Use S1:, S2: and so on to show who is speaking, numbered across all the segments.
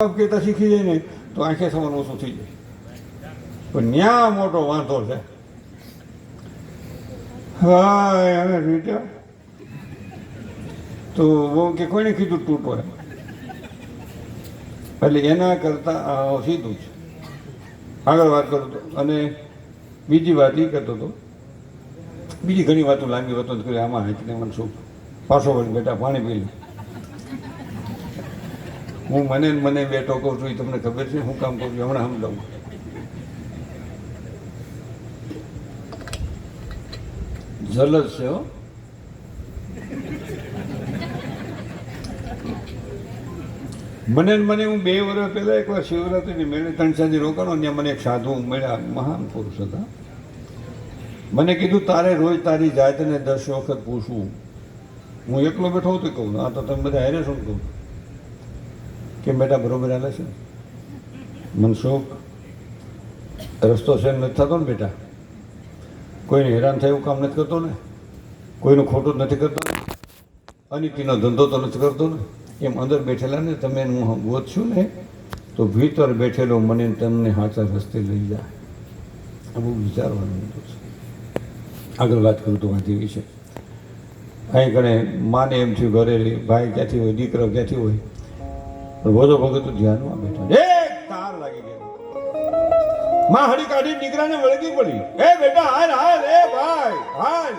S1: કહેતા શીખી જાય ને તો આંખે થવાનું ઓછું થઈ જાય. પણ ન્યા મોટો વાંધો છે. હા હવે રીટા તો બહુ કે કોઈને કીધું તૂટો એમ, એટલે એના કરતાં સીધું છે. આગળ વાત કરતો હતો અને બીજી વાત એ કરતો હતો. બીજી ઘણી વાતો લાંબી વાતો કરી. આમાં હાંચને મને શું પાછો વળી બેટા પાણી પી લે. હું મને બેઠો કહું છું, એ તમને ખબર છે હું કામ કરું છું? હમણાં સમજાવું. જલસ છે હો. મને હું 2 વર્ષ પહેલાં એકવાર શિવરાત્રિની મેળે 3 સાંજે રોકાણો. ત્યાં મને એક સાધુ મળ્યા, મહાન પુરુષ હતા. મને કીધું તારે રોજ તારી જાતને 10 વખત પૂછવું. હું એકલો બેઠો હતો કહું, આ તો તમે બધા હેરે શું કહું કે બેટા બરોબર હાલે છે? મનસુખ રસ્તો શેર નથી થતો ને બેટા? કોઈને હેરાન થાય એવું કામ નથી કરતો ને? કોઈનું ખોટું જ નથી કરતો ને? અનિતિનો ધંધો તો નથી કરતો ને? એમ અંદર બેઠેલા ને તમે હું ગોતશું ને તો ભીતર બેઠેલો મને તમને સાચા રસ્તે લઈ જાય. આ બહુ વિચારવાનું હતું છે. આગળ વાત કરું તો વાત એવી છે, અહીં કણે માને એમ થયું ઘરે ભાઈ ક્યાંથી હોય, દીકરો ક્યાંથી હોય, પણ બોધો ભગત તો ધ્યાનમાં બેઠા. એક તાર લાગી ગયો. માં હળી કાઢી દીકરાને વળગી પડી. એ બેટા હાલ હાલ, એ ભાઈ હાલ.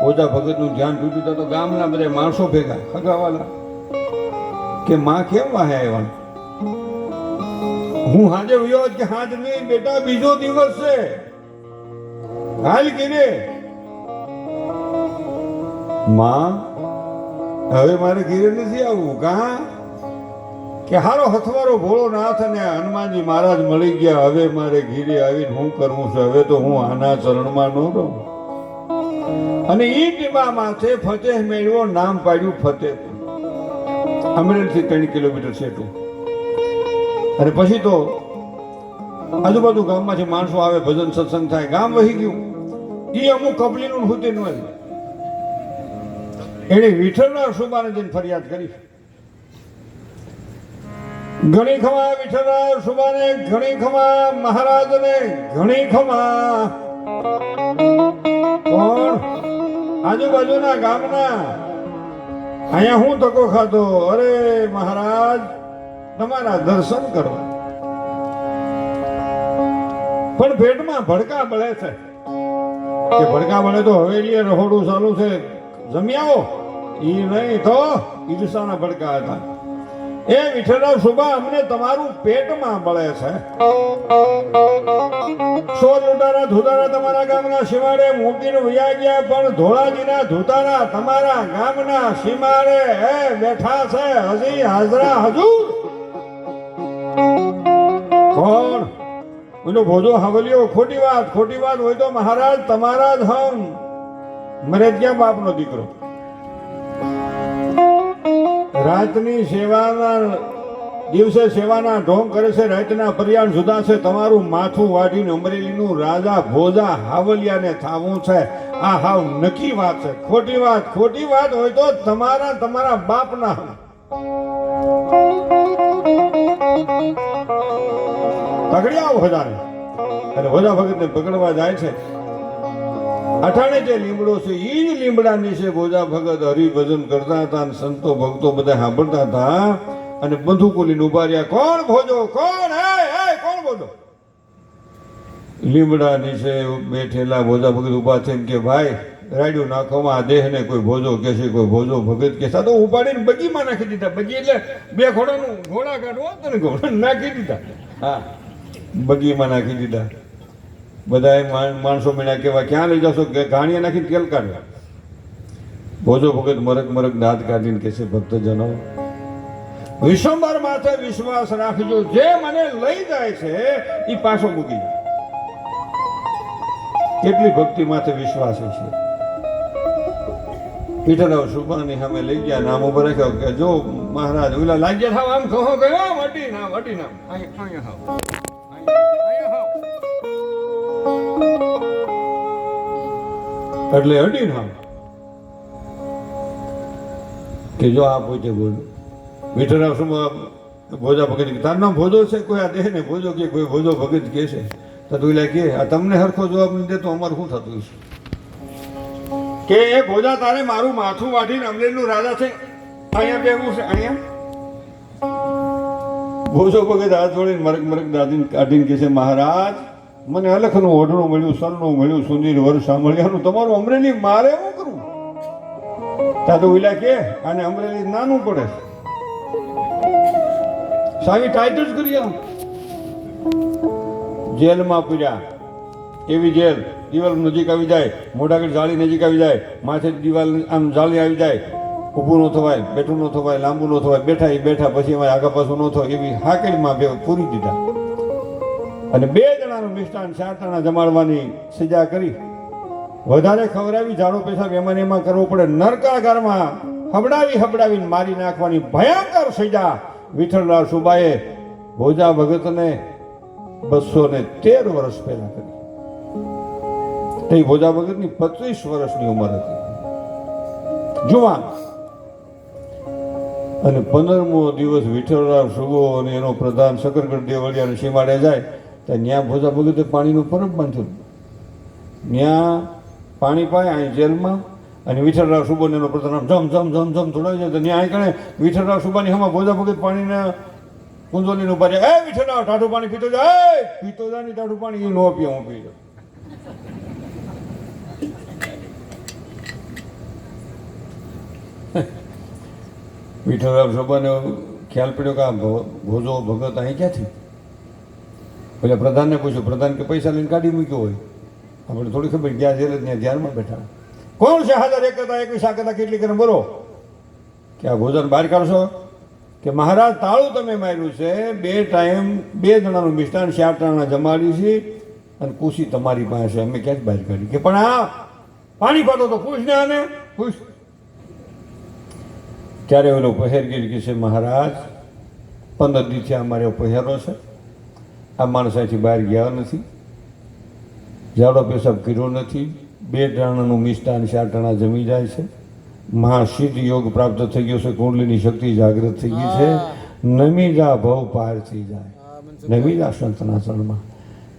S1: બોધા ભગત નું ધ્યાન તૂટ્યું તો ગામના બધા માણસો ભેગા ખગાવાલા કે માં કેમ વાહે આવ્યા? હું હાજે વયો કે હાજ નહીં બેટા, બીજો દિવસ છે, હાલ કે રે. માં હવે મારે ઘીરે નથી આવવું કા? કે હારો હથવારો ભોળો નાથ અને હનુમાનજી મહારાજ મળી ગયા. હવે મારે ઘીરે આવીને હું કરવું છે? હવે તો હું આના ચરણમાં ન રહું. અને ઈ ટીબા માથે ફતેહ મેળવો, નામ પાડ્યું ફતેહપુર. અમરેલીથી 3 કિલોમીટર છેટું. અને પછી તો આજુબાજુ ગામમાંથી માણસો આવે, ભજન સત્સંગ થાય, ગામ વહી ગયું. એ અમુક કપલીનું હુતે ન હોય. એને વિઠ્ઠલના સુબાને જઈને ફરિયાદ કરી. ઘણી ખમા વિઠ્ઠલના સુબાને, ઘણી ખમા મહારાજને, ઘણી ખમા કોણ આજુબાજુના ગામના. અહીંયા હું ધક્કો ખાધો. અરે મહારાજ તમારા દર્શન કરવા. પણ પેટમાં ભડકા બળે છે. કે ભડકા બળે તો હવેલીએ રહોડું ચાલુ છે, જમી આવો. ઈ નહીં તો ઈર્ષાના ભડકા હતા. એ વિઠ્ઠલરાવ સુબા અમને તમારું પેટમાં બળે છે. 100 લૂંટારા ધુતારા તમારા ગામના સીમાડે મૂકીને વયા ગયા, પણ ધોળાજીના ધુતારા તમારા ગામના સીમાડે બેઠા છે હજી હાજરા હજુર. કોણ? એનો ભોજો હાવલિયો. ખોટી વાત હોય તો મહારાજ તમારા જ હમ મરે ક્યાં બાપનો દીકરો. રાતની સેવાના દિવસે સેવાના ઢોંગ કરે છે, રાતના પર્યાણ જુદા છે. તમારું માથું વાઢીને અમરેલીનું રાજા ભોજા હાવલિયાને થાવું છે. આ હાવ નક્કી વાત છે. ખોટી વાત હોય તો તમારા બાપના પકડી આવો હજારે. અને ભોજા ભગતને પકડવા જાય છે. અઠાણે જે લીમડો છે એ જ લીમડા નીચે ભોજા ભગત હરિભજન કરતા હતા અને સંતો ભક્તો બધા સાંભળતા હતા. અને બંદૂકો લઈને ઉભા રહ્યા. કોણ ભોજો? કોણ? કોણ ભોજો? લીમડા નીચે બેઠેલા ભોજા ભગત ઉભા થઈને કે ભાઈ રાડ્યું નાખવામાં આ દેહને કોઈ ભોજો કે છે, કોઈ ભોજો ભગત કે તો ઉપાડીને બગીમાં નાખી દીધા. બગી એટલે 2 ઘોડાનું ઘોડા કાઢવો હતો ને, ઘોડા નાખી દીધા. હા, બગીમાં નાખી દીધા. બધા માણસો મેળા કેવા ક્યાં લઈ જશો? ઘાણીએ નાખીને તેલ કાઢવા. ભોજો ભગત મરક દાંત કાઢીને કે છે ભક્તજનો, વિશ્વંભર માથે વિશ્વાસ રાખજો. જે મને લઈ જાય છે એ પાછો મૂકી જાય. કેટલી ભક્તિ માથે વિશ્વાસ છે. વિઠ્ઠલરાવ સુબાની સામે લઈ ગયા, નામ ઉપર રાખ્યો કે જો મહારાજ ઓલા લાગ્યા થાવ આમ કહો ગયો વટી નામ અહીંયા એટલે અડી નામ કે જો આ પોતે બોલ્યું. વિઠ્ઠલરાવ સુબા ભોજા ભગત કે તારું નામ ભોજો છે? કોઈ આ દેહ ને ભોજો કે કોઈ ભોજો ભગત કે છે? તો તું એટલે કે આ તમને હરખો જવાબ નહીં દે તો અમારું શું થતું છે? કે એ ભોજા તારે મારું માથું વાઢીને અમરેલીનું રાજા છે અહીંયા બેવું છે અહીંયા. ભોજો ભગત હાથ જોડીને મરક મરક દાદીને કાઢીને કે છે મહારાજ મને અલખનું ઓઢણું મળ્યું, સરનું મળ્યું, સુંદર વર સાંભળ્યાનું તમારું અમરેલી મારે શું કરવું? તા તો ઓલા કે આને અમરેલી નાનું પડે, સાવી ટાઈટ જ કરી આવું. જેલમાં પીડ્યા, એવી જેલ દિવાલ નજીક આવી જાય, મોઢાગઢ જાળી નજીક આવી જાય, માથે દિવાલ આમ જાળી આવી જાય, ઊભું ન થવાય, બેઠું ન થવાય, લાંબુ ન થવાય, બેઠા એ બેઠા, પછી એમાં આગા પાછું ન થાય એવી હાકડીમાં પૂરી દીધા. અને 2 જણાનું મિષ્ટાન 4 જણા જમાડવાની સજા કરી. વધારે ખવડાવી ઝાડો પેશાબ એમાં એમાં કરવો પડે, નરકાગારમાં હબડાવીને મારી નાખવાની ભયંકર સજા વિઠ્ઠલરાવ સુબાએ ભોજા ભગતને 213 વર્ષ પહેલા કરી. તે ભોજા ભગતની 25 વર્ષની ઉંમર હતી, જુવાન. અને 15મો દિવસ વિઠ્ઠલરાવ સુબો અને એનો પ્રધાન શકરગઢ દેવળિયા સીમાડે જાય ત્યાં ભોજા ભગતે પાણીનું પરબ બાંધ્યું. ત્યાં પાણી પાય અહીં જેલમાં, અને વિઠ્ઠલરાવ સુબો એનો પ્રધાન જમ જમ જમ જમ થોડાવી જાય તો ત્યાં અહીં કણે વિઠ્ઠલરાવ સુબાની હમણાં ભોજા ભગત પાણીના કુંજોલીને ઉભા રહે, એ વિઠ્ઠલરાવ ટાઢું પાણી પીતો જાય, પીતો જાય ને ટાઢું પાણી એ ન પીએ, હું પી જાઉં. વિઠ્ઠલરાવ સુબાને ખ્યાલ પડ્યો કે આ ભોજો ભગત અહીં ક્યાંથી? એટલે પ્રધાનને પૂછ્યું, પ્રધાન કે પૈસા લઈને કાઢી મૂક્યો હોય. આપણે થોડી ખબર ગયા જેલ ત્યાં ધ્યાનમાં બેઠા. કોણ છે? 1021 આ કથા કેટલી કરે બોલો કે આ ભોજન બહાર કાઢશો? કે મહારાજ તાળું તમે માર્યું છે, 2 ટાઈમ 2 જણાનું મિષ્ટાન 4 જણા જમાડી છે અને પૂછી તમારી પાસે, અમે ક્યાં જ બહાર કાઢી. કે પણ આ પાણી પાતો તો પૂછ ને આને પૂછ. ત્યારે ઓલો પહેરગીર કહે છે મહારાજ 15 દિવસથી અમારે પહેરો છે, આ માણસ અહીંથી બહાર ગયા નથી, ઝાડો પેશાબ કર્યો નથી, 2 જણાનું મિષ્ટાન 4 જણા જમી જાય છે, મહાસિદ્ધ યોગ પ્રાપ્ત થઈ ગયો છે, કુંડલીની શક્તિ જાગૃત થઈ ગઈ છે, નમી જા ભવ પાર થઈ જાય, નમી જા સંતના ચરણમાં.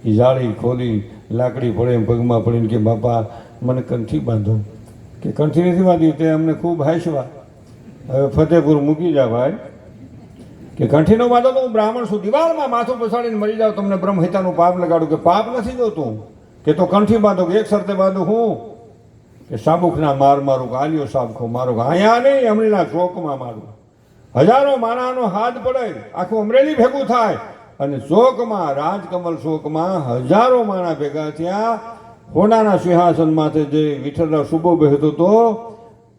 S1: એ જાળી ખોલી લાકડી પડે એમ પગમાં પડીને કે બાપા મને કંઠી બાંધો. કે કંઠી નથી બાંધી, તે અમને ખૂબ હાંસવા, હવે ફતેપુર મૂકી જા ભાઈ. કે કંઠીનો બાંધો તો હું બ્રાહ્મણ છું, દિવાલમાં માથું પછાડીને મરી જાવ, તમને બ્રહ્મહિતાનું પાપ લગાડું. કે પાપ નથી જોતું, કે તો કંઠી બાંધો, કે એક શરતે બાંધો હું કે સાબુકના માર મારું, કે આલિયો સાબખો મારું, અહીંયા નહીં અમરેલીના ચોકમાં મારું, હજારો માણાનો હાથ પડે, આખું અમરેલી ભેગું થાય, અને ચોકમાં રાજકમલ ચોકમાં હજારો માણા ભેગા થયા. હોનાના સિંહાસન માથે જે વિઠ્ઠલરાવ સુબો બેસતો તો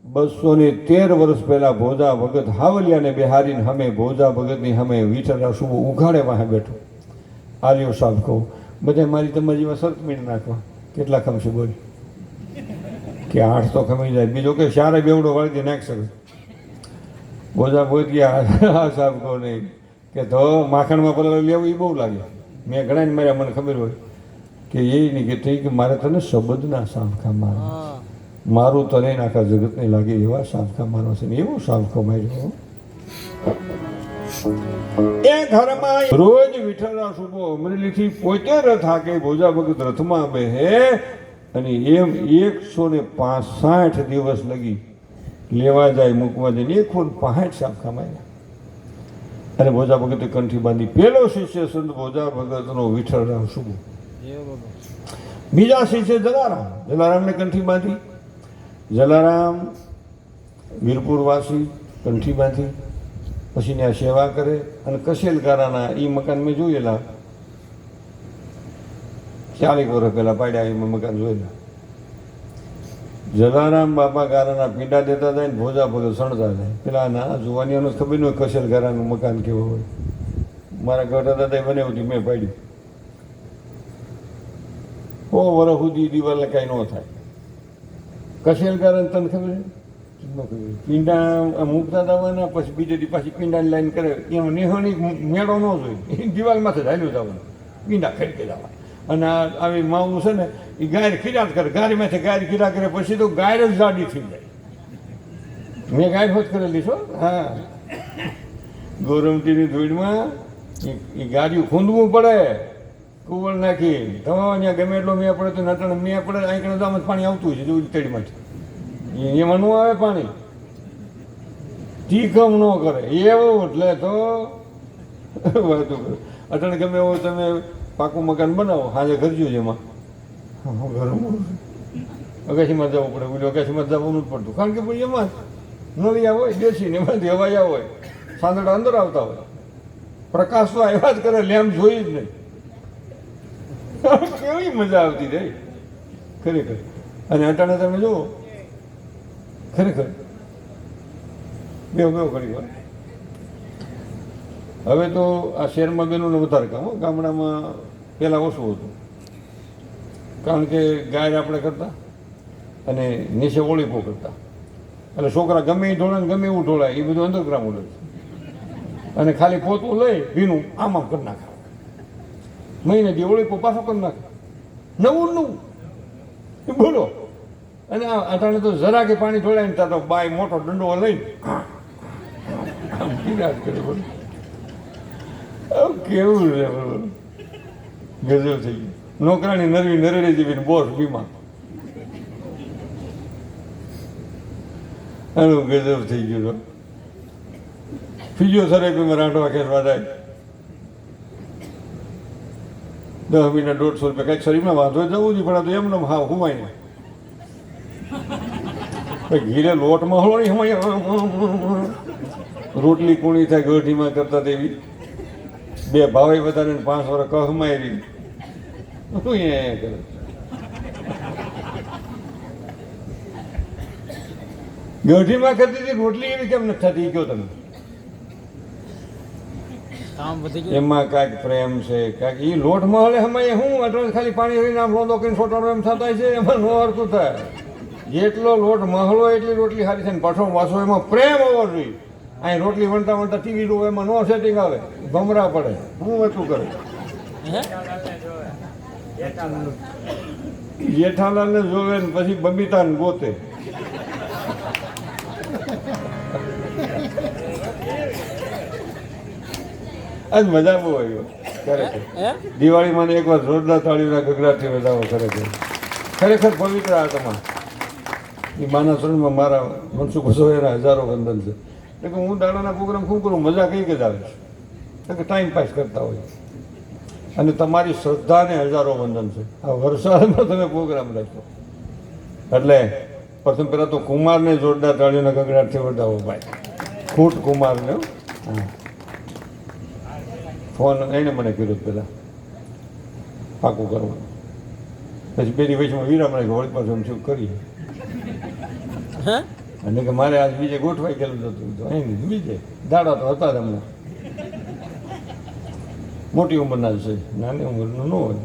S1: 213 વર્ષ પહેલા ભોજા ભગત હાવલિયાને બેહારીને હમે ભોજા ભગતની હમે વિઠ્ઠલરાવ સુબો ઉઘાડે વાહે બેઠો, આલિયો સાબખો. બધા મારી તમારી જેવા શરત મીણ નાખવા, કેટલા ખમશે બોલ? કે 8 તો ખમી જાય, બીજો કે 4 બેવડો વાળી નાખશે. ભોજા ભગત ગયા હા સાબખો નહીં, કે તો માખણમાં પલાળ લેવું એ બહુ લાગે. મેં ઘણા માર્યા, મને ખબર હોય કે એ નહીં કે થઈ કે મારે તને શબ્દના સામખા મારવા, મારું તને આખા જગતને લાગે એવા સામખા મારવા છે ને એવો સામખો માર્યો. એ ઘરમાં રોજ વિઠ્ઠલરાવ સુબો અમરેલીથી પોતે રથ હાકે, ભોજા ભગત રથમાં બેહે, અને એમ 165 દિવસ લગી લેવા જાય મૂકવા જાય, 165 સામખા માર્યા. અને ભોજા ભગતે કંઠી બાંધી. પેલો શિષ્ય સંત ભોજા ભગતનો વિઠ્ઠલરાવ સુબો, બીજા શિષ્ય જલારામ, જલારામને કંઠી બાંધી. જલારામ વીરપુરવાસી, કંઠી બાંધી, પછી ત્યાં સેવા કરે. અને કસેલકારાના એ મકાન મેં જોયેલા, 40 વર્ષ પહેલાં પાડ્યા, એ મકાન જોયેલા. જલારામ બાપા ગારાના પીંડા દેતા જાય ને ભોજા ભગત સણતા જાય. પેલા ના જોવાનીઓને ખબર ન હોય કસેલકારાનું મકાન કેવું હોય. મારા ગઢા દાદાએ બનાવ્યું હતું, મેં પાડ્યું. ઓ વર્ષ સુધી દિવાલને કાંઈ ન થાય. કસેલકારાને તને ખબર છે? પીંડા મૂકતા જવાના, પછી બીજે દી પાછી પીંડાની લાઈન કરે, એનો નિહોની મેળો ન જોઈએ, દિવાલમાંથી જ હાલ્યું જવાનું, પીંડા ખરીદે જવા. અને આવી માવું છે ને એ ગાય ખીરાત કરે, ગાયમાંથી ગાય ખીરા કરે, પછી તો ગાય જ જાડી થઈ જાય. મેં ગાય હોત કરેલી છો. હા, ગોરમટીની ધૂળમાં એ ગાડીઓ ખૂંદવું પડે, કુવળ નાખી તમારે ત્યાં ગમે એટલો મેં પડે તો નટણ મેં પડે અહીં આમ જ પાણી આવતું છે જોયું તળીમાંથી એમાં ન આવે પાણી, ટીકમ ન કરે એવું એટલે તો વાતું કરે. અટણ ગમે એવું તમે પાકું મકાન બનાવો સાંજે કરજો છે એમાં ગરમ અગાશીમાં જવું પડે, બોલો અગાશીમાં જવાનું જ પડતું, કારણ કે ભાઈ એમાં નળિયા હોય બેસીને એમાંથી હવાયા હોય, સાંદડા અંદર આવતા હોય, પ્રકાશ તો આવ્યા જ કરે, લેમ્પ જોઈ જ નહીં. કેવી મજા આવતી રહી ખરેખર. અને અટાણે તમે જુઓ ખરેખર બેવ કરી વાર. હવે તો આ શહેરમાં બેનોને વધારે કામ, ગામડામાં પહેલાં ઓછું હતું, કારણ કે ગાય આપણે કરતા અને નીચે ઓળીપો કરતા, એટલે છોકરા ગમે એ ઢોળે ને ગમે એવું ઢોળાય એ બધું અંડરગ્રાઉન્ડ હોય, અને ખાલી પોતું લઈ ભીનું આમ કરી નાખે, મહિને દી ઓળીપો પાછો કરી નાખે નવું બોલો. અને અટાણે તો જરા કે પાણી ઢોળાય ને ત્યાં તો બાય મોટો દંડો લઈને ગિરાજ કરે, બોલો કેવું રે બોલો, ગજબ થઈ ગયું. નોકરાણી નરવી નરડી જેવી બોસ બીમાર, આનું ગજબ થઈ ગયું. ફિઝિયોથેરાપીમાં રાંધવા ખેંચવા જાય, 10 મહિના 150 રૂપિયા, કંઈક શરીરમાં વાંધો જવું જ પણ તો એમને હા હુમાય નહીં, ઘીરે લોટમાં હળો નહીં હુમાય, રોટલી કુણી થાય ગઢીમાં કરતા તેવી, 2 ભાવે વધારે 5 વર્ષ કહમાય રહી શું એ કરે. ગઢીમાં કરતી હતી રોટલી એવી કેમ નથી થતી કયો તમે? એમાં કાંઈક પ્રેમ છે, કાંઈક એ લોટમાં હલે હમાય હું એટલે ખાલી પાણી હરીને આમ રોંદો કરીને છોટાડો એમ થતા છે, એમાં નો અર્થું થાય. જેટલો લોટ મહલો એટલી રોટલી સારી થાય ને પાછો વાસો એમાં પ્રેમ હોવો જોઈએ. અહીં રોટલી વણતા વણતા ટીવી જોવે એમાં નો સેટિંગ આવે, ભમરા પડે, હું એટલું કરે. જેઠાલાલને જોવે ને પછી બબીતાને ગોતે. આજ મજા બહુ આવ્યો ખરેખર. દિવાળીમાં એકવાર જોરદાર તાળીઓના ગગડાટથી વધાવો ખરેખર પવિત્ર આત્મા. એ માના શરણમાં મારા મનસુખ વસોયાના હજારો વંદન છે. એટલે હું દાડાના પ્રોગ્રામ ખૂબ કરું, મજા કઈ કે જ આવે છે કે ટાઈમ પાસ કરતા હોય. અને તમારી શ્રદ્ધાને હજારો વંદન છે. આ વરસાદમાં તમે પ્રોગ્રામ રાખો એટલે પ્રથમ પહેલાં તો કુમારને જોરદાર તાળીઓના ગગડાટથી વધાવો ભાઈ, ખૂટ કુમારને. હા, ફોન એને મને કર્યો પહેલાં પાકું કરવાનું, પછી પેલી વચમાં વિરામણે વળી પાછું શું કરીએ, અને કે મારે આજ બીજે ગોઠવાઈ ગયેલું હતું તો અહીં બીજે દાડા તો હતા જ અમને, મોટી ઉંમરના જ છે, નાની ઉંમરનું ન હોય.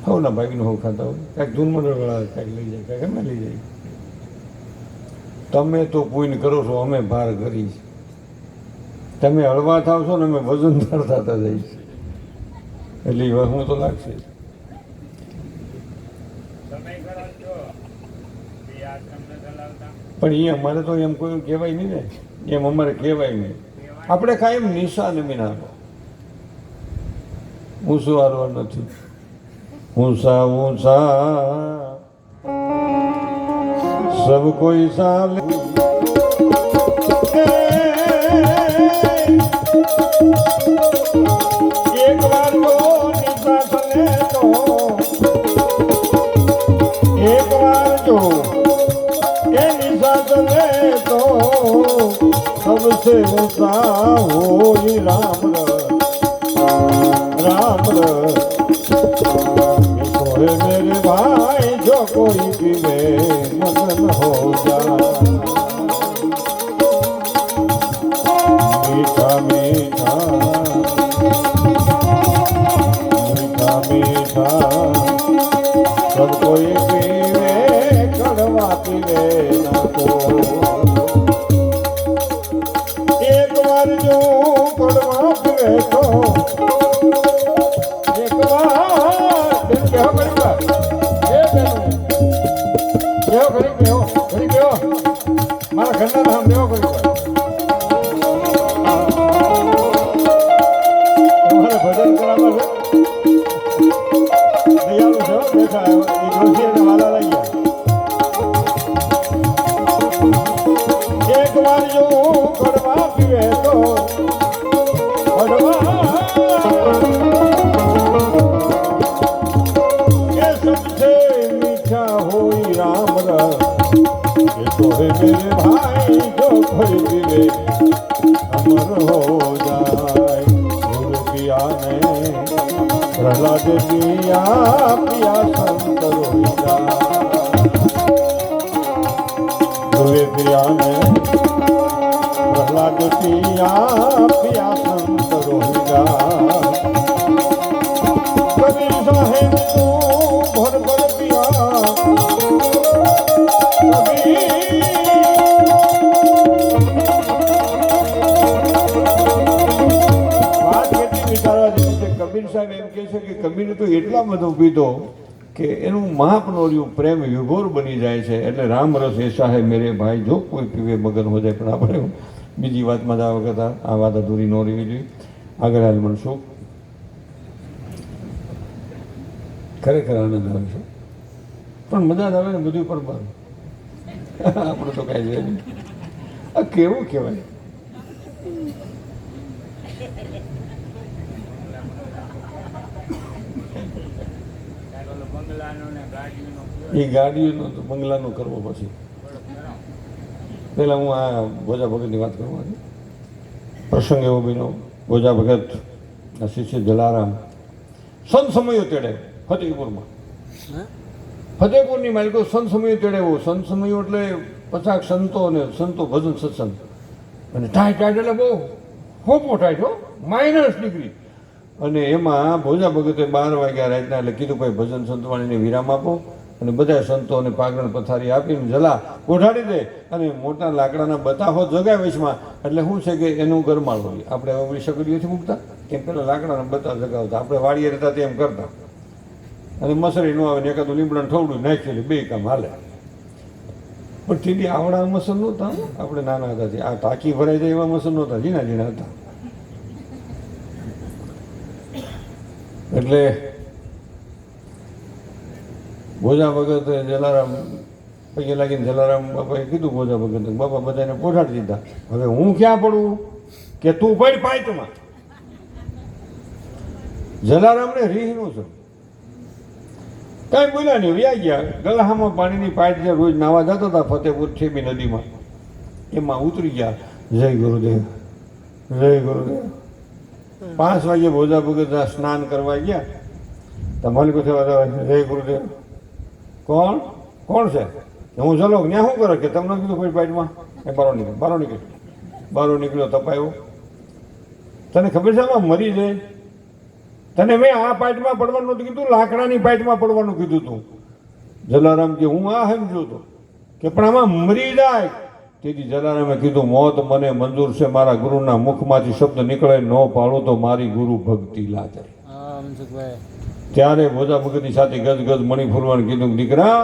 S1: હવના ભાગીનું હવ ખાતા હોય, કાંઈક ધૂનમંડળવાળા કાંઈક લઈ જાય, કાંઈક અમે લઈ જાય. તમે તો પૂન કરો છો, અમે ભાર કરીશ. તમે હળવા થાવ છો ને અમે વજનદાર થતા જઈશ, એટલે હું તો લાગશે. પણ એ અમારે તો એમ કોઈ કહેવાય નહીં ને, એમ અમારે કહેવાય નહીં. આપણે કાંઈ એમ નિશા નમી નાખો, ઊંચું હારવા નથી. ઊંચા ઊંચા સબ કોઈ સાલે, એક વાર તો નિશા ચલે તો, એક વાર જો એ નિશા ચલે તો सबसे ऊंचा होई राम राम सोहे मेरे भाई जो कोई पीवे मगन हो जा. मीठा मीठा मीठा मीठा सब कोई पीवे, कड़वा पीवे ना तो. जो कड़वा पीवे तो एक बार क्या करेगा, ये बेनो क्या करेंगे, हो करेंगे हो मारा खंडा हम देव कर તું કડવા પીવે તો કડવા એ સબસે મીઠા હોય રામ રસ એ તો હે મેરે ભાઈ જો કોઈ પીવે અમર હો જાય ગુરુ પિયા ને પ્રહલાદ પિયા પિયા સંત રોહિયા ગુરુ પિયા ને પ્રહલાદ પિયા પિયા સંત રોહિયા કબીર સાહેબ તું ભર ભર પિયા કબીર સાહેબ એમ કહે છે કે કબીર તો એટલા બધો પીધો કે એનું મહાપનોર્યું પ્રેમ વિભોર બની જાય છે. એટલે રામ રસ એસા હે મેરે ભાઈ જો કોઈ પીવે મગન હો જાય. પણ આપણે બીજી વાતમાં જ આ વખત આ વાત અધૂરી ન રહેવી જોઈએ. આગળ હાલ મળશું. ખરેખર આનંદ આવે છે પણ મજા જ આવે ને બધું પરબાર. આપણે તો કાંઈ છે નહીં. આ કેવું કહેવાય? એ ગાડીઓનો તો બંગલાનો કરવો પછી પહેલાં હું આ ભોજા ભગતની વાત કરવાની. પ્રસંગ એવો બન્યો. ભોજા ભગત શિષ્ય જલારામ સંત સમયો તેડે ફતેહપુરમાં. ફતેહપુરની માલિકો સંત સમયો તેડેવો. સંત સમયો એટલે 50 સંતો અને સંતો ભજન સત્સંગ અને ટાઈટ એટલે બહુ હોપો ટાઈટ હો, -ડિગ્રી. અને એમાં ભોજા ભગતે 12 વાગ્યા રાતના એટલે કીધું ભાઈ ભજન સંતવાણીને વિરામ આપો અને બધા સંતોને પાગરણ પથારી આપીને જલા કોઠાડી દે અને મોટા લાકડાના બતાહો જગાવે વચમાં. એટલે શું છે કે એનું ગરમાળ હોય. આપણે હવે શકડીઓથી મૂકતા કેમ પેલા લાકડાના બતા જગાવતા. આપણે વાડીએ રહેતા તેમ કરતા અને મસરી ન આવે ને એકાદું લીમડાનું થોડું નાખી બે કામ હાલે. પણ ટીડી આવડા મસર નહોતા. આપણે નાના હતા આ ટાંકી ભરાઈ જાય એવા મસર નહોતા, ઝીણા ઝીણા હતા. એટલે ભોજા ભગત જલારામ પૈકી લાગીને જલારામ બાપાએ કીધું ભોજા ભગત બાપા બધાને પોઢાડી દીધા. હવે હું ક્યાં પડું કે તું પડ પાઇટમાં. જલારામને રીહનું છું કાંઈ બોલ્યા નહીં. વ્યા ગયા ગલાહામાં પાણીની પાઇટ જે રોજ નાવા જતા હતા ફતેહપુર છેબી નદીમાં એમાં ઉતરી ગયા. જય ગુરુદેવ જય ગુરુદેવ. 5 વાગે ભોજા ભગત સ્નાન કરવા ગયા. તમારી કોઈ જય ગુરુદેવ. કોણ કોણ છે? હું ચલો ત્યાં શું કરે કે તમને કીધું કોઈ પાઇટમાં એ બારો નીકળ્યો તપાયો. તને ખબર છે આમાં મરી જાય. તને મેં આ પાઇટમાં પડવાનું નહોતું કીધું, લાકડાની પાઇટમાં પડવાનું કીધું તું. જલારામ કે હું આ સમજો હતો કે પણ આમાં મરી જાય. તેથી જલારામે કીધું મોત મને મંજૂર છે, મારા ગુરુના મુખમાંથી શબ્દ નીકળે ન પાડો તો મારી ગુરુ ભક્તિ લાગે. ત્યારે ભોજા ભગતની સાથે ગજ મણી ફૂલવાનું કીધું દીકરા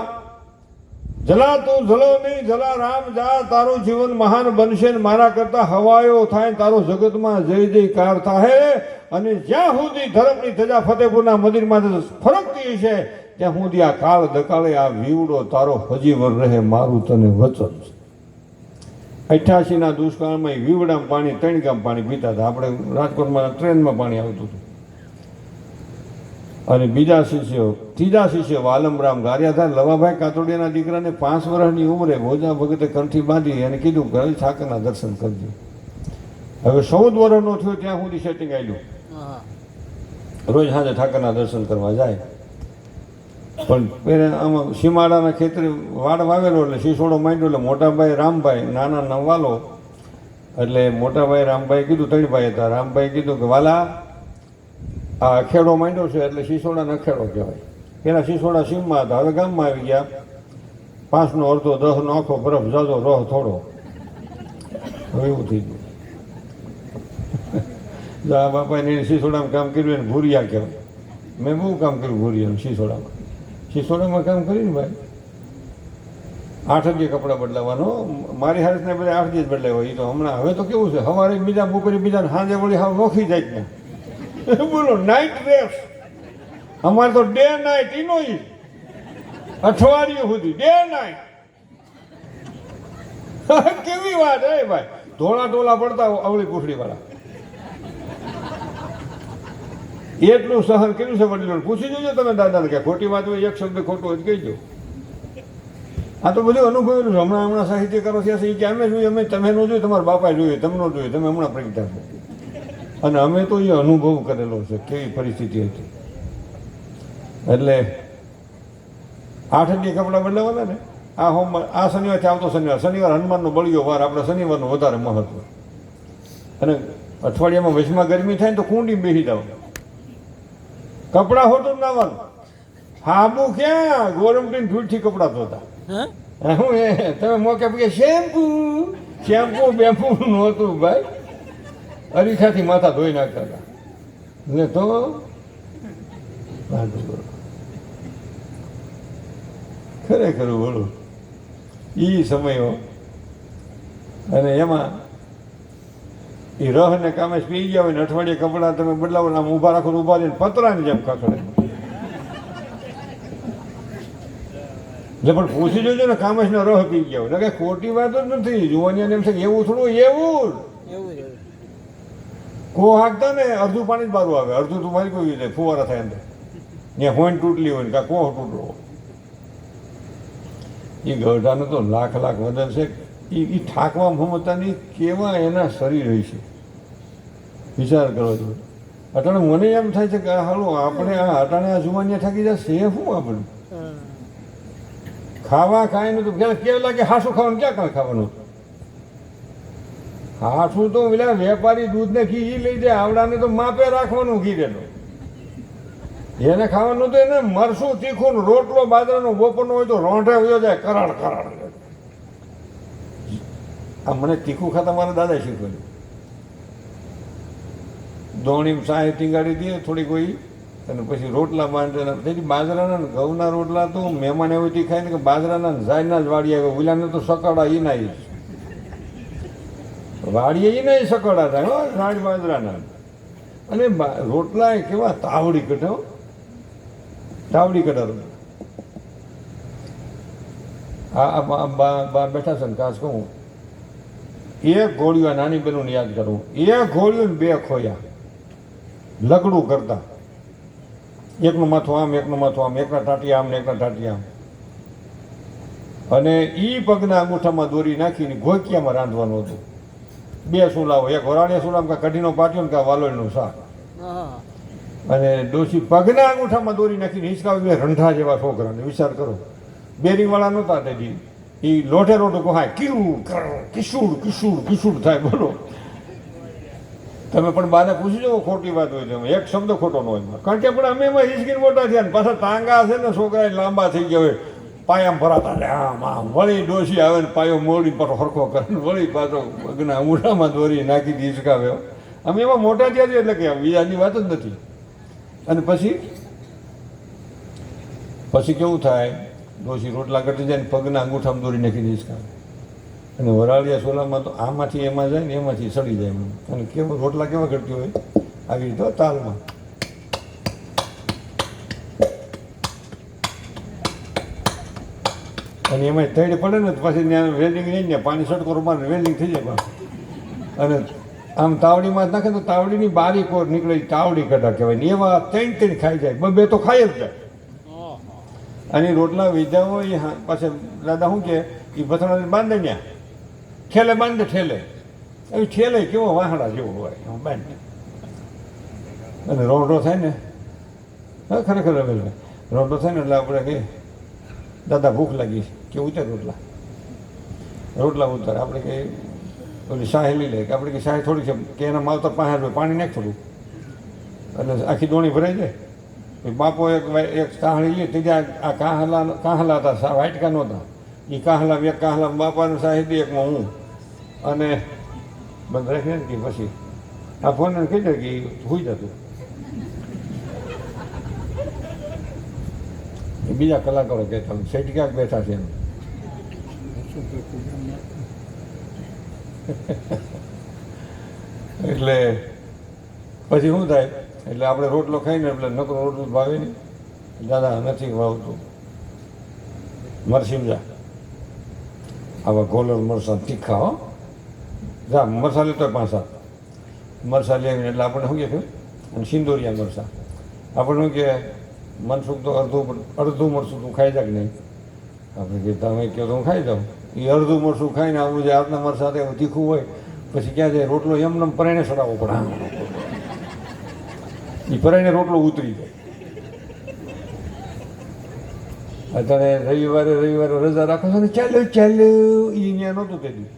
S1: જલા તું જલો નહીં, જલા રામ જા, તારું જીવન મહાન બનશે ને મારા કરતા હવાયો થાય, તારો જગતમાં જય જયકાર થાય. અને જ્યાં સુધી ધર્મની ધજા ફતેહપુરના મંદિરમાં ફરકતી છે ત્યાં સુધી આ કાળ દકાળે આ વીવડો તારો હજી વર રહે, મારું તને વચન છે. 88ના દુષ્કાળમાં વીવડામાં પાણી 3 ગામ પાણી પીતા હતા. આપણે રાજકોટમાં ટ્રેનમાં પાણી આવતું હતું. અને ત્રીજા શિષ્ય વાલમરામ ગારિયા હતા. લવાભાઈ કાતોડિયાના દીકરાને 5 વર્ષની ઉંમરે ભોજા ભગતે કંઠી બાંધી અને કીધું કે ઠાકરના દર્શન કરજો. હવે 14 વર્ષનો થયો ત્યાં સુધી સેટિંગ આવ્યું. રોજ સાંજે ઠાકરના દર્શન કરવા જાય. પણ પહેલાં આમાં સીમાડાના ખેતરે વાડ વાવેલો એટલે શીશોડો માંડ્યો. એટલે મોટાભાઈ રામભાઈ નાના નવાલો એટલે મોટાભાઈ રામભાઈ કીધું 3 ભાઈ હતા. રામભાઈ કીધું કે વાલા આ અખેડો માંડ્યો છે એટલે શીશોડાનો અખેડો કહેવાય. પેલા શીશોડા સીમમાં હતા, હવે ગામમાં આવી ગયા. 5નો અડધો 10નો આખો બરફ જાજો રોહ થોડો. હવે એવું થઈ ગયું. આ બાપાને શીશોડામાં કામ કર્યું એને ભૂરિયા કહેવાય. મેં બહુ કામ કર્યું ભૂરિયાનું શીશોડામાં કામ કર્યું ને ભાઈ. 8 દી કપડાં બદલાવાનો. મારી હાલતને બધા 8 દી જ બદલાય. એ તો હમણાં હવે તો કેવું છે સવારે બીજા બપોરે બીજા સાંજે વળી હાવ નોખી જાય ને. બોલો નાઇટ ડ્રેસ. અમારે તો ડે નાઇટ ઈનો અઠવાડિયું સુધી ડે નાઇટ. કેવી વાત હે ભાઈ. ધોળા ટોલા પડતા અવળી પૂંછડીવાળા. એટલું સહન કર્યું છે વડીલોને. પૂછી જોજો તમે દાદાને કે ખોટી વાત હોય, એક શબ્દ ખોટું હોય કહીજો. આ તો બધું અનુભવેલું છે. હમણાં સાહિત્યકારો થયા છે એ કે અમે જોઈએ, અમે તમે નો જોઈએ, તમારા બાપાએ જોઈએ, તમે નો જોઈએ, તમે હમણાં પ્રગટા છો. અને અમે તો એ અનુભવ કરેલો છે કેવી પરિસ્થિતિ હતી. એટલે 8 દી કપડાં બદલાવાના ને. આ હોમવાર આ શનિવારથી આવતો શનિવાર હનુમાનનો બળિયો વાર, આપણે શનિવારનું વધારે મહત્વ. અને અઠવાડિયામાં વચમાં ગરમી થાય ને તો કુંડી બેસી જાવ, કપડાં હોતું નાવાનું. હાબુ ક્યાં ગોરમટીન ધૂળથી કપડાં ધોતા. હું એ તમે મોકે પછી શેમ્પુ બેમ્પુ નહોતું ભાઈ, અરીસાથી માથા ધોઈ નાખતા હતા. ને તો ખરેખર બોલો એ સમયો. અને એમાં એ રહ ને કામે પી ગયા હોય ને અઠવાડિયે કપડાં તમે બદલાવો, આમ ઊભા રાખો, ઊભા રહીને પતરાની જેમ ખખડે. એટલે પણ પૂછી જોજો ને કામસનો રહ પી ગયા હોય. કઈ ખોટી વાત જ નથી. જોવાની એમ છે એવું થોડું, એવું કો હાંકતા ને અડધું પાણી જ બારું આવે, અડધું તો મારી કોઈ જાય ફુવારા થાય અંદર. ત્યાં હોઈન તૂટલી હોય ને કાં કોહ તૂટલો. એ ગઢાનો તો લાખ વજન છે. એ થાકવા મમતા નહીં, કેવા એના શરીર હોય છે વિચાર કરો છો. અટાણે મને એમ થાય છે કે હાલો આપણે આ અટાણે આ જુવાનિયા થાકી જશે શું આપણે ખાવા ખાય ને તો કેવું લાગે હાસું ખાવાનું, ક્યાં કાંઈ ખાવાનું. હાસું તો પેલા વેપારી દૂધને ઘી લઈ જાય, આવડાને તો માપે રાખવાનું ઘી રેલો. એને ખાવાનું તો એને મરસું તીખું રોટલો બાજરાનો બપોરનો હોય તો રોંઢે વયો જાય કરાડ કરાડ. આ મને તીખું ખાતા મારા દાદા શીખવેલું. દોણી સાહે ટીંગાડી દે થોડી કોઈ, અને પછી રોટલા બાંધે. તેથી બાજરાના ઘઉંના રોટલા તો મહેમાન એવી ખાય ને કે બાજરાના ઝાડના જ વાડી આવે. ઓલાને તો સકડા એ ના વાડીએ એ નહીં સકડા થાય હો, ઝાડ બાજરાના. અને રોટલા કેવા તાવડી કઢો, તાવડી કઢારો. આ બેઠા છે ને ખાસ કહું, એક ઘોડિયું નાની બહેનોને યાદ કરવું, એક ઘોડિયું 2 ખોયા લગડું કરતા. એકનું માથું આમ, એકનું માથું આમ, એકના ટાંટી આમ ને એકના ટાંટી આમ. અને એ પગના અંગૂઠામાં દોરી નાખીને ઘોકિયામાં રાંધવાનું હતું. 2 સુલાઓ, એક વરાળિયા સુલામાં કાં કઢીનો પાટ્યો ને કાં વાલોળનું શાક. અને ડોશી પગના અંગૂઠામાં દોરી નાખીને હિંચકાવી રંઢા જેવા છોકરાને. વિચાર કરો, બેરીવાળા નહોતા તેથી એ લોઠે રોટું કોહાય કીરું કિશુડ કિશુડ કિશુડ થાય. બોલો તમે પણ બાને પૂછી જવો ખોટી વાત હોય તમે એક શબ્દ ખોટો ન હોય. કારણ કે પણ અમે એમાં હિચકીને મોટા થયા ને પાછા ટાંગા છે ને છોકરા લાંબા થઈ ગયા હોય, પાયામાં ભરાતા રહે આમ આમ. વળી ડોશી આવે ને પાયો મોડી પાછો હરખો કરે ને વળી પાછો પગના મૂઠામાં દોરી નાખી દી હિચકાવે. અમે એમાં મોટા થયા છીએ એટલે કે બીજાની વાત જ નથી. અને પછી કેવું થાય, ડોશી રોટલા કરતી જાય ને પગના અંગૂઠામાં દોરી નાખી દઈશ કામ. અને વરાળિયા સોલામાં તો આમાંથી એમાં જાય ને એમાંથી સડી જાય. અને કેવું રોટલા કેવા કરતી હોય આવી રીતે તાલમાં. અને એમાં તૈડ પડે ને તો પછી ત્યાં વેલ્ડિંગ નહીં ને પાણી સટકો મારે વેલ્ડિંગ થઈ જાય. અને આમ તાવડીમાં નાખે તો તાવડીની બારી કોર નીકળે, તાવડી કઢા કહેવાય ને. એવા 3 ખાઈ જાય, 2 તો ખાઈ જ જાય. અને રોટલા વીધા હોય પાછળ દાદા શું કે એ ભથણાને બાંધે ત્યાં ઠેલે બાંધે, ઠેલે એ ઠેલે કેવો વાહડા જેવો હોય બાંધે. અને રોંઢો થાય ને, હા ખરેખર રોંઢો થાય ને એટલે આપણે કહીએ દાદા ભૂખ લાગી કે ઉતાર રોટલા ઉતાર. આપણે કંઈ ઓલી શાહી લઈ લે કે આપણે કે શાહી થોડી છે કે એના માવતર 5 રૂપિયા પાણી નાખ થોડું એટલે આખી દોણી ભરાઈ જાય. બાપો એક કાહળી લે ત્રીજા આ કાહલા હતા, વાટકા નહોતા. એ કાહલા એક કાહલા બાપાનું સાહેબ એકમાં હું. અને બંધ રાખીને કે પછી આ ફોન કહી દે કે હોઈ જતું. બીજા કલાકારો કહેતા શેઠ ક્યાંક બેઠા છે એમ. એટલે પછી શું થાય, એટલે આપણે રોટલો ખાઈને એટલે નકરો રોટલો ભાવે નહીં. દાદા નથી વાવતું મરસિંજા આવા ગોલર મરસા તીખા હો જા મરસા લેતો હોય 5-7 મરસા લેવીને એટલે આપણને શું કહે અને સિંદોરિયા મરસા આપણે શું કે મનસુખ તો અડધું મરસું તું ખાઈ જા કે નહીં આપણે કે તમે કહો તો હું ખાઈ જાઉં એ અડધું મરસું ખાઈને આવું જે આજના મરસા એવું તીખું હોય પછી ક્યાં જાય રોટલો એમને પરાઈને સડાવવો પડે એ પરાઈને રોટલો ઉતરી જાય. અત્યારે રવિવારે રજા રાખો છો ને ચાલો એ અહીંયા નહોતું તેથી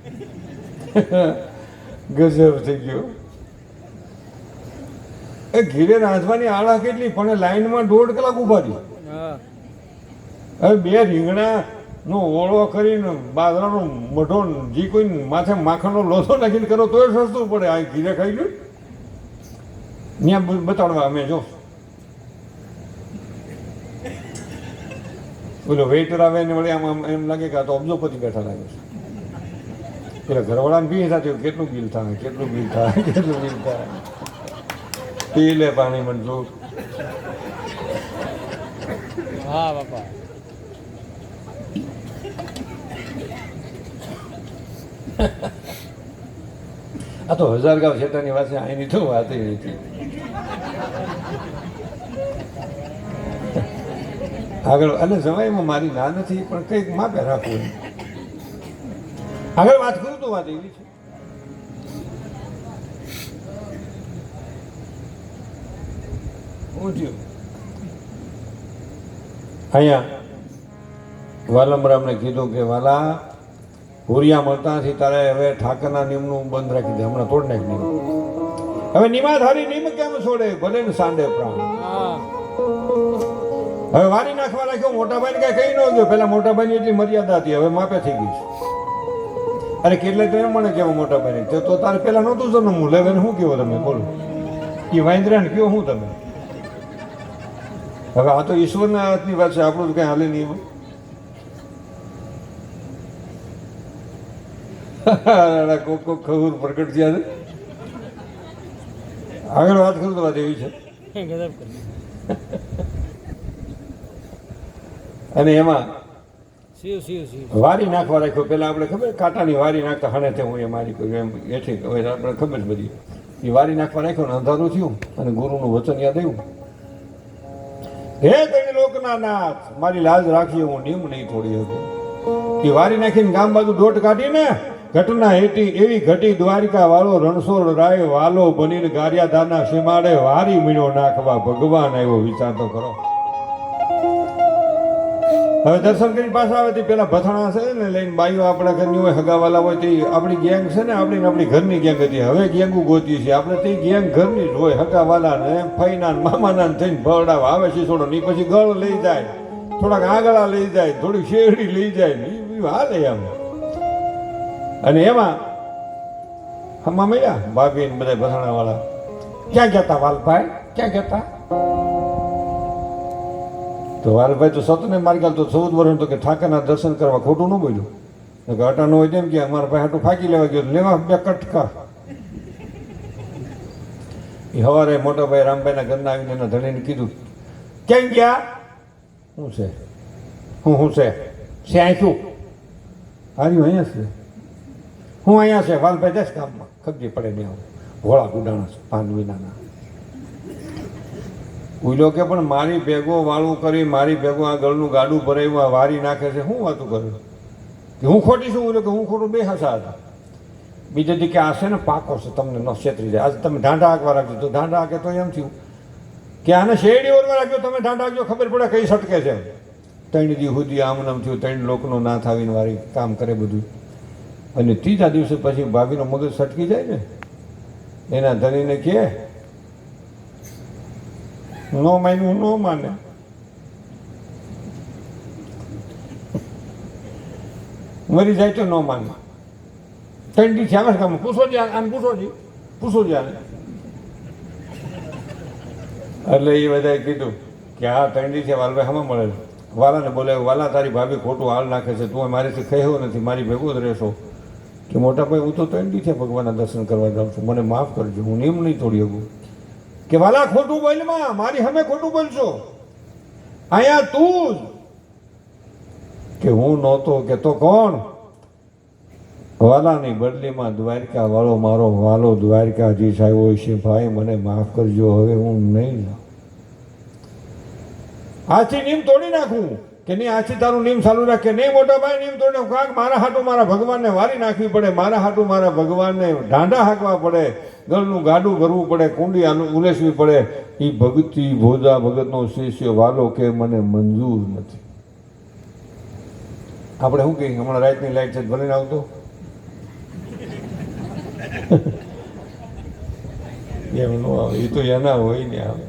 S1: ગજબ થઈ ગયો. એ ઘીરે રાંધવાની આળા કેટલી પણ લાઈનમાં 1.5 કલાક ઉભા રહી. હવે 2 રીંગણાનો ઓળો કરીને બાજરાનો મઢો જે કોઈ માથે માખણનો લોથો નાખીને કરો તોય સસ્તું પડે. આ ઘીરે ખાઈ ગયું ત્યાં બતાડવા અમે જો બોલો વેઇટર આવે ને વળી આમ એમ લાગે કે આ તો અબજોપતિ બેઠા લાગે છે. પેલા ઘરવાળાને બી થતું કેટલું બિલ થાય કેટલું બિલ થાય પી લે પાણી મંજૂર.
S2: હા બાપા
S1: આ તો 1000 ગાંવ છેટાની વાત છે, અહીંની તો વાત નથી. આગળ અને સમયમાં મારી ના નથી પણ કંઈક માપે રાખવું. આગળ વાત કરું તો વાત એવી છે અહીંયા વાલમરામને કીધું કે વાલા ભૂરિયા મળતા નથી તારે હવે ઠાકરના નિયમનું બંધ રાખી દે, હમણાં તોડ નાખી નિયમ. હવે નિમાધારી નિયમ કેમ છોડે ભલે ને સાંડે પ્રાણ. હવે વારી નાખવા રાખ્યો. મોટાભાઈને કઈ કહી ન ગયો. પેલા મોટાભાઈની એટલી મર્યાદા હતી, હવે માપે થઈ ગઈ છે. અરે કેટલે તો એમ મને કેવો મોટાભાઈને તો તારે પેલા નહોતું જન્મવું લેવે શું કેવો તમે બોલો એ વાંદરાને કયો શું તમે. હવે આ તો ઈશ્વરના હાથની વાત છે, આપણું તો કઈ હાલે નહીં. કોક ખબર પ્રગટ થયા છે. આગળ વાત કરું તો વાત એવી છે અને એમાં વારી નાખવા રાખ્યો. પેલા આપણે ખબર કાંટાની વારી નાખતા હણે તે હું એ મારી કર્યું એમ એઠી હવે આપણે ખબર જ બધી એ વારી નાખવા રાખ્યો ને અંધારું થયું અને ગુરુનું વચન યાદ આવ્યું. હે તેની લોકના નાથ મારી લાજ રાખીએ હું નિયમ નહીં થોડી હતું. એ વારી નાખીને ગામ બાજુ દોટ કાઢીને ઘટના હેઠી એવી ઘટી દ્વારિકા વાળો રણછોડ રાય વાલો બનીને ગારિયાધારના સીમાડે વારી મીણો નાખવા ભગવાન આવ્યો. વિચાર તો કરો. હવે દર્શન કરી પાછા આવે તે પેલા ભથાણા છે ને લઈને બાઈઓ આપણા ઘરની હોય હગાવાલા હોય તે આપણી ગેંગ છે ને આપણી ઘરની ગેંગ હતી. હવે ગેંગું ગોતી છે આપણે તે ગેંગ ઘરની જ હોય. હગાવાલા ને ફઈના મામાના થઈને ભરડાવા આવે છે થોડો ની પછી ગળ લઈ જાય, થોડાક આગળા લઈ જાય, થોડી શેરડી લઈ જાય ને હાલે એમ. અને એમાં હમા મળ્યા ભાભી ને બધા ભથાણા વાળા. ક્યાં ગયા તા વાલભાઈ, ક્યાં ગયા તા? તો વાલભાઈ તો સતને મારી ગાલ તો 14 વર્ષ તો કે ઠાકરના દર્શન કરવા ખોટું ન બોલ્યું. અટાણું હોય તેમ કે અમારા ભાઈ હાટું ફાંકી લેવા ગયો લેવા 2 કટકા. એ સવારે મોટા ભાઈ રામભાઈના ઘરના આવીને એના ધણીને કીધું ક્યાં ગયા? શું છે શું છે આંખ્યું હાર્યું અહીંયા છે હું અહીંયા છે. વાલભાઈ દસ કામમાં ખબજી પડે નહીં આવું ઘોળા ગુડાણા છે 5 વિનાના. ઉલો કે પણ મારી ભેગો વાળું કરી મારી ભેગો આ ગળનું ગાડું ભરાયું વારી નાખે છે. શું વાતું કર્યું કે હું ખોટી છું? ઉલો કે હું ખોટું 2 હસા હતા. બીજે દી કે આ છે ને પાકો છે તમને ન છેતરી જાય. આજે તમે ઢાંઢા હાંકવા રાખજો તો ઢાંઢા હાંકે તો એમ થયું કે આને શેરડી ઓરવા રાખજો તમે ઢાંઢા હાંકજો ખબર પડે કઈ સટકે છે. 3 દી સુધી આમ નામ થયું. 3 લોકનો ના થાવીને વારી કામ કરે બધું. અને 3જા દિવસે પછી ભાભીનો મગજ સટકી જાય ને એના ધણીને કહે નો માન્યું નો માને. મરી જાય તો ન માને. 3 દી થયા કામ પૂછો જ આને પૂછો જ આને. એટલે એ બધાએ કીધું કે હા 3 દી થયા વાલભાઈ હમણાં મળે. વાલાને બોલાવ્યો. વાલા તારી ભાભી ખોટું હાલ નાખે છે, તું મારીથી કહ્યો નથી, મારી ભેગો જ રહેશો. કે મોટા ભાઈ હું તો 3 દી થયા ભગવાનના દર્શન કરવા જાઉં છું, મને માફ કરજો, હું નિયમ નહીં તોડી શકું. કે વાલા ખોટું બોલમાં મારી સામે ખોટું બોલશો અહીંયા તું જ. કે હું નહોતો કે તો કોણ? વાલાની બદલીમાં દ્વારકા વાળો મારો વાલો દ્વારકાધીશ આવ્યો છે. ભાઈ મને માફ કરજો, હવે હું નહીં લઉં. આજથી નીમ તોડી નાખું કે નહીં, આજથી તારું નીમ ચાલુ રાખ કે નહીં મોટા ભાઈ, નીમ તોડી નાખું. કારણ મારા હાટું મારા ભગવાનને વારી નાખવી પડે, મારા હાટું મારા ભગવાનને ઢાંઢા હાંકવા પડે, ગળનું ગાડું ભરવું પડે, કુંડી ઉલેસવી પડે. એ ભગતી ભોજા ભગતનો શિષ્ય વાલો કે મને મંજૂર નથી. આપણે શું કહીએ, હમણાં રાતની લાઈટ છે ભરીને આવતો એમ ન આવે, એ તો એના હોય ને આવે.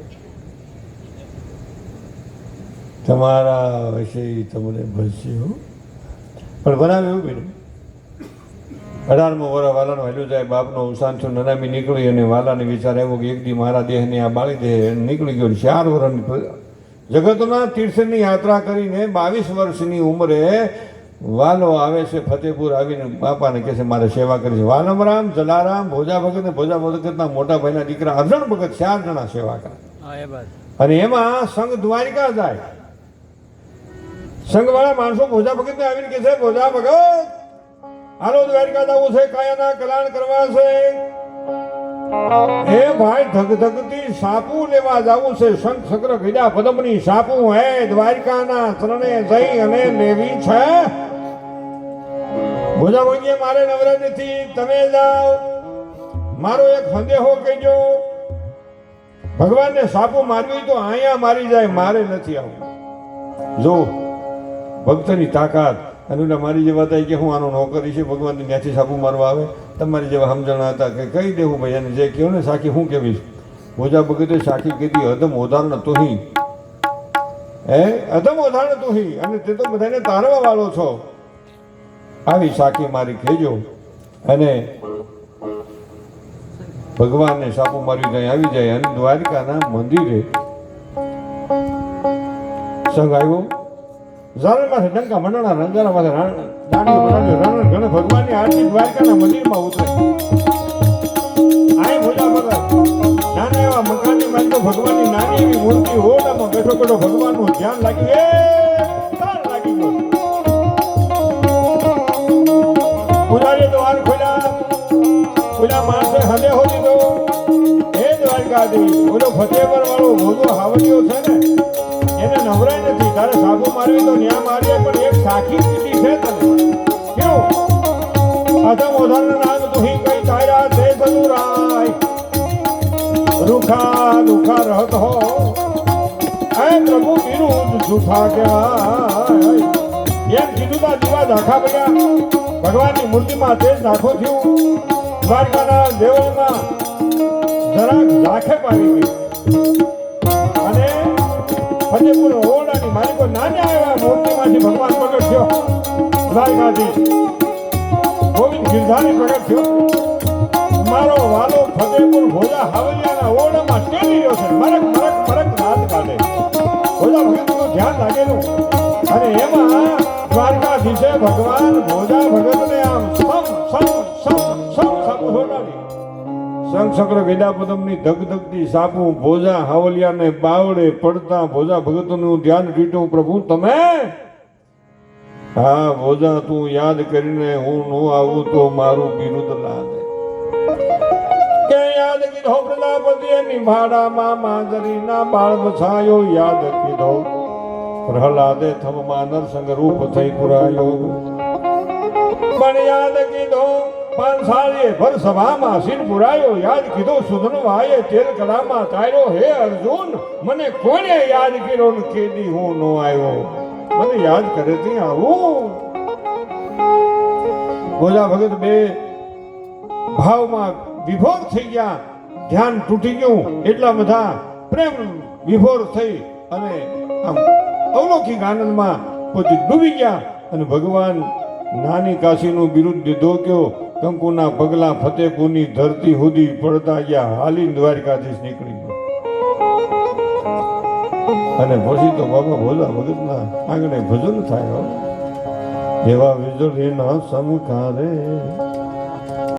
S1: તમારા વિશે તમને ભજશે હો. પણ બનાવે એવું બેન, 18મો વર્ષ વાલાનો હેલું જાય, બાપનો અવસાન થયું, નનામી નીકળી અને વાલાને વિચાર આવ્યો કે એક દી મારા દેહને આ બાળી દે. નીકળી ગયો 4 વર્ષની જગતના તીર્થની યાત્રા કરીને 22 વર્ષની ઉંમરે વાલો આવે છે ફતેપુર. આવીને બાપાને કહે છે મારે સેવા કરી છે. વાલમરામ, જલારામ, ભોજા ભગત ને ભોજા ભગતના મોટા ભાઈના દીકરા અર્જણ ભગત 4 જણા સેવા કરે. અને એમાં સંઘ દ્વારિકા જાય. સંઘવાળા માણસો ભોજા ભગતને આવીને કહે છે ભોજા ભગત હાલો દ્વારિકા જવું છે, કાયાના કલ્યાણ કરવા છે. હે ભાઈ ધગધગતી સાપુ લેવા જવું છે, શંખ ચક્ર ગદા પદ્મની સાપુ હે દ્વારિકાના ચરણે જઈ અને લેવી છે. ભોજા ભગત મારે નવરા નથી, તમે જાઓ. મારો એક સંદેહો કહેજો, ભગવાનને સાપુ મારવી તો અહીંયા મારી જાય, મારે નથી આવું. જો ભક્તની તાકાત. અને મારી જેવા હતા કે હું આનો નોકરી છે, ભગવાનની ત્યાંથી સાપુ મારવા આવે. તમારી જેવા સમજણા હતા કે કહી દેવું ભાઈ એને જે કહ્યું ને સાખી હું કેવીશ. ભોજા ભગતે સાખી કીધી અધમ ઉદાહરણ તુહી, હે અધમ ઉદાહરણ તુહી, અને તે તો બધાને તારવા વાળો છો. આવી સાખી મારી કહેજો. અને ભગવાનને સાપુ મારી ત્યાં આવી જાય. અને દ્વારિકાના મંદિરે સંઘ આવ્યો. ઝારણ પાસે ડંકા મંડળના રંગારા પાસે દાંડીઓ બનાવ્યો. રણ ઘણે ભગવાનની આરતી દ્વારકાના મંદિરમાં ઉતરે. આય ભોજા ભગત નાના એવા મકાનની માલિકો ભગવાનની નાની એવી મૂર્તિ ઓરડામાં બેઠો બેઠો ભગવાનનું ધ્યાન લાગ્યું. લાગી ગયો. પૂજારીએ દ્વાર ખોલ્યા. પેલા માણસે હદેહો દીધો. હે દ્વારકાધીશ, ઓલો ફતેહપુર વાળો ભોગો હાવડિયો છે ને એને નવરાય નથી. તારે સાબુ મારવી તો ન્યા મારીએ, પણ એક સાખી કીધી છે તને. કેવું અધમ ઉદાહરણ નામ તુહી કઈ તારા તે સદુરાય રૂખા રૂખા રહત હો હે પ્રભુ વિરુદ્ધ જૂઠા કહેવાય. એમ કીધું તા દીવા ઝાંખા પડ્યા. ભગવાનની મૂર્તિમાં તેજ નાખો થયું. દ્વારકાના દેવળમાં જરાક ઝાંખે પાડી ગઈ. અને ફતેપુર ઓરડાની માલિકો નાના આવ્યા મૂર્તિમાંથી ભગવાન પ્રગટ થયો. દ્વારકાધીશ ગોવિંદ ગિરધારી પ્રગટ થયો. મારો વાલો ફતેપુર ભોજા હાવલિયાના ઓરડામાં ટેલી રહ્યો છે. મરક મરક મરક નાદ કાઢે. ભોજા ભગતનું ધ્યાન લાગેલું. અને એમાં દ્વારકાધીશે ભગવાન ભોજા ભગતને આમ સમ સમ સમ સમ સાપુ છોડાવી. શંખ ચક્ર ગદા પદમની ધગધગતી સાપુ ભોજા હાવલિયાને બાવડે પડતા ભોજા ભગતનું ધ્યાન રીટું. પ્રભુ તમે હા ભોજા તું યાદ કરીને હું નો આવું તો મારું બિરુદ લાદે. કે યાદ કીધો પ્રજાપતિ નિભાડામાં માંજરીના બાળ બછાયો. યાદ કીધો પ્રહલાદે થમમાં નરસંગ રૂપ થઈ પુરાયો. પણ યાદ કીધો પાંસાળીએ ભર સભામાં સિર પુરાયો. યાદ કીધો સુધન વાયે તેલ કડામાં તાર્યો. હે અર્જુન મને કોને યાદ કર્યો ને કેદી હું નો આવ્યો. મને યાદ કરે તે આવું. ભોજા ભગત બે ભાવમાં વિભોર થઈ ગયા. ધ્યાન તૂટી ગયું. એટલા બધા પ્રેમ વિભોર થઈ અને આમ અવલૌકિક આનંદમાં પોતે ડૂબી ગયા. અને ભગવાન નાની કાશીનું બિરુદ દીધો કયો. કંકુના પગલા ફતેપુરની ધરતી સુધી પડતા ગયા. હાલી દ્વારકાધીશ નીકળી ગયો. અને પછી તો બાબા ભોલા ભગતના આંગણે ભજન થાય. એવા વીજળીના સમકારે